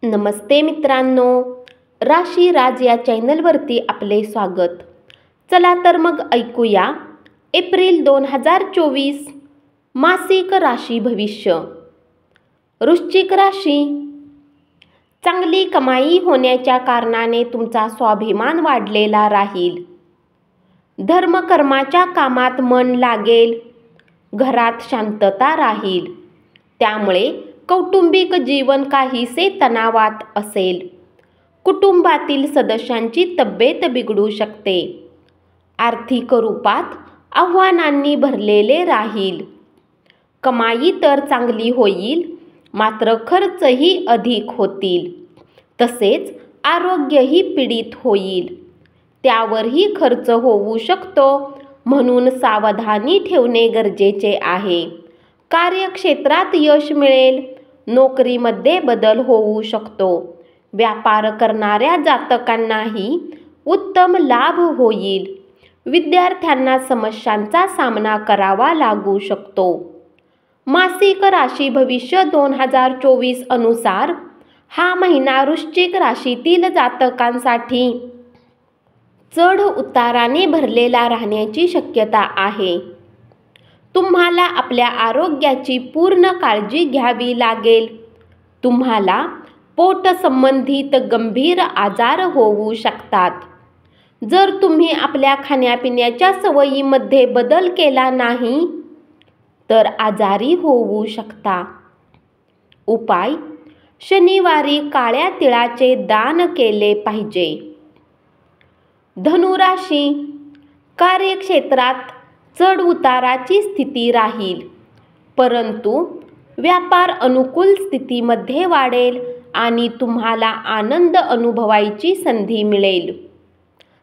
नमस्ते मित्रांनो, राशी राज या चॅनलवरती आपले स्वागत. चला तर मग ऐकूया एप्रिल 2024 मासिक राशी भविष्य. वृश्चिक राशी. चांगली कमाई होण्याच्या कारणाने तुमचा स्वाभिमान वाढलेला राहील. धर्मकर्माच्या कामात मन लागेल. घरात शांतता राहील. त्यामुळे कौटुंबिक जीवन काहीसे तणावात असेल. कुटुंबातील सदस्यांची तब्येत बिघडू शकते. आर्थिक रूपात आव्हानांनी भरलेले राहील. कमाई तर चांगली होईल, मात्र खर्चही अधिक होतील. तसेच आरोग्यही पीडित होईल. त्यावरही खर्च होऊ शकतो, म्हणून सावधानी ठेवणे गरजेचे आहे. कार्यक्षेत्रात यश मिळेल. नोकरीमध्ये बदल होऊ शकतो. व्यापार करणाऱ्या जातकांनाही उत्तम लाभ होईल. विद्यार्थ्यांना समस्यांचा सामना करावा लागू शकतो. मासिक राशी भविष्य 2024 अनुसार हा महिना वृश्चिक राशीतील जातकांसाठी चढ उताराने भरलेला राहण्याची शक्यता आहे. तुम्हाला आपल्या आरोग्याची पूर्ण काळजी घ्यावी लागेल. तुम्हाला पोट संबंधित गंभीर आजार होऊ शकतात. जर तुम्ही आपल्या खाण्यापिण्याच्या सवयीमध्ये बदल केला नाही तर आजारी होऊ शकता. उपाय: शनिवारी काळ्या तिळाचे दान केले पाहिजे. धनुराशी. कार्यक्षेत्रात चढ उताराची स्थिती राहील, परंतु व्यापार अनुकूल स्थितीमध्ये वाढेल आणि तुम्हाला आनंद अनुभवायची संधी मिळेल.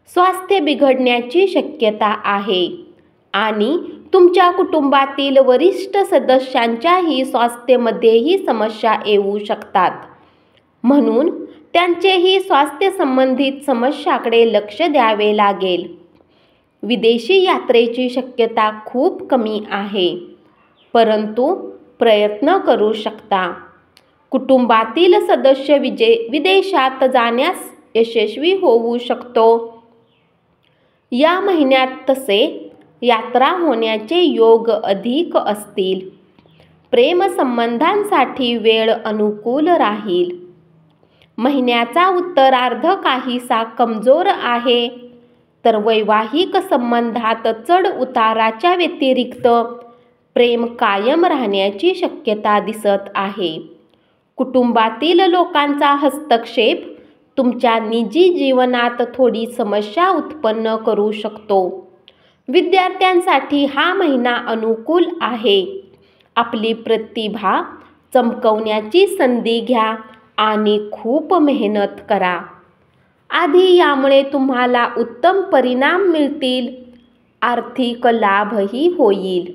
स्वास्थ्य बिघडण्याची शक्यता आहे आणि तुमच्या कुटुंबातील वरिष्ठ सदस्यांच्याही स्वास्थ्यामध्येही समस्या येऊ शकतात. म्हणून त्यांचेही स्वास्थ्य संबंधित समस्याकडे लक्ष द्यावे लागेल. विदेशी यात्रेची शक्यता खूप कमी आहे, परंतु प्रयत्न करू शकता. कुटुंबातील सदस्य विदेशात जाण्यास यशस्वी होऊ शकतो. या महिन्यात तसे यात्रा होण्याचे योग अधिक असतील. प्रेमसंबंधांसाठी वेळ अनुकूल राहील. महिन्याचा उत्तरार्ध काहीसा कमजोर आहे, तर वैवाहिक संबंधात चढ उताराच्या व्यतिरिक्त प्रेम कायम राहण्याची शक्यता दिसत आहे. कुटुंबातील लोकांचा हस्तक्षेप तुमच्या निजी जीवनात थोडी समस्या उत्पन्न करू शकतो. विद्यार्थ्यांसाठी हा महिना अनुकूल आहे. आपली प्रतिभा चमकवण्याची संधी घ्या आणि खूप मेहनत करा. आधी यामुळे तुम्हाला उत्तम परिणाम मिळतील. आर्थिक लाभही होईल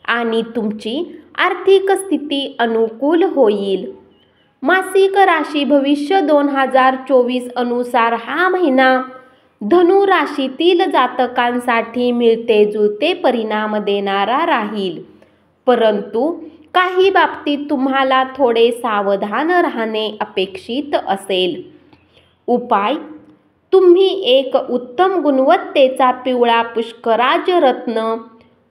आणि तुमची आर्थिक स्थिती अनुकूल होईल. मासिक राशी भविष्य 2024 अनुसार हा महिना धनु राशीतील जातकांसाठी मिळते जुळते परिणाम देणारा राहील, परंतु काही बाबतीत तुम्हाला थोडे सावधान राहणे अपेक्षित असेल. उपाय: तुम्ही एक उत्तम गुणवत्तेचा पिवळा पुष्कराज रत्न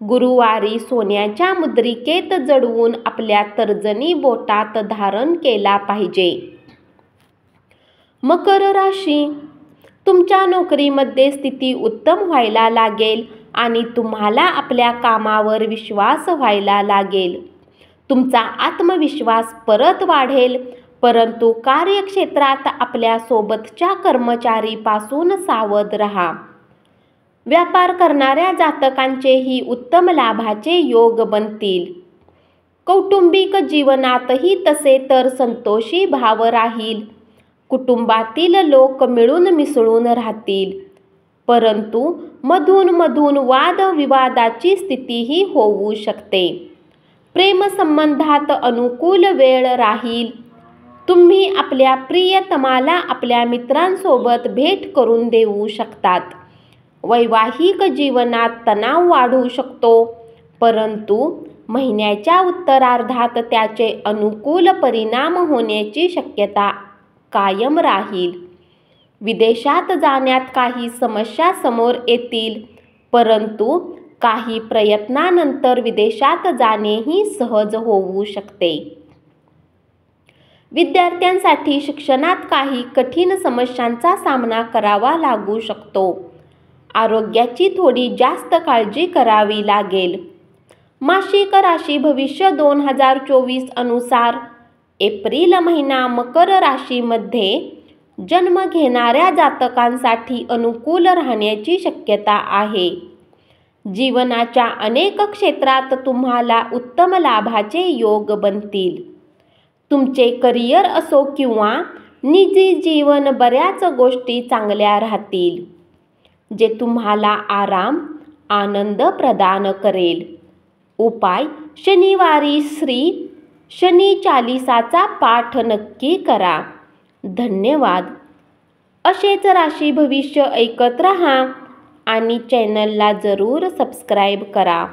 गुरुवारी सोन्याच्या मुद्रिकेत जडवून आपल्या तर्जनी बोटात धारण केला पाहिजे. मकर राशी. तुमच्या नोकरीमध्ये स्थिती उत्तम व्हायला लागेल आणि तुम्हाला आपल्या कामावर विश्वास व्हायला लागेल. तुमचा आत्मविश्वास परत वाढेल, परंतु कार्यक्षेत्रात आपल्या सोबतच्या कर्मचारीपासून सावध राहा. व्यापार करणाऱ्या जातकांचेही उत्तम लाभाचे योग बनतील. कौटुंबिक जीवनातही तसे तर संतोषी भाव राहील. कुटुंबातील लोक मिळून मिसळून राहतील, परंतु मधून वादविवादाची स्थितीही होऊ शकते. प्रेमसंबंधात अनुकूल वेळ राहील. तुम्ही आपल्या प्रियतमाला आपल्या मित्रांसोबत भेट करून देऊ शकतात. वैवाहिक जीवनात तणाव वाढू शकतो, परंतु महिन्याच्या उत्तरार्धात त्याचे अनुकूल परिणाम होण्याची शक्यता कायम राहील. विदेशात जाण्यात काही समस्या समोर येतील, परंतु काही प्रयत्नानंतर विदेशात जाणेही सहज होऊ शकते. विद्यार्थ्यांसाठी शिक्षणात काही कठीण समस्यांचा सामना करावा लागू शकतो. आरोग्याची थोडी जास्त काळजी करावी लागेल. मासिक राशी भविष्य 2024 अनुसार एप्रिल महिना मकर राशीमध्ये जन्म घेणाऱ्या जातकांसाठी अनुकूल राहण्याची शक्यता आहे. जीवनाच्या अनेक क्षेत्रात तुम्हाला उत्तम लाभाचे योग बनतील. तुमचे करिअर असो किंवा निजी जीवन, बऱ्याच गोष्टी चांगल्या राहतील, जे तुम्हाला आराम, आनंद प्रदान करेल. उपाय: शनिवारी श्री शनी चालीसाचा पाठ नक्की करा. धन्यवाद. असेच राशी भविष्य ऐकत रहा आणि चॅनलला जरूर सबस्क्राईब करा.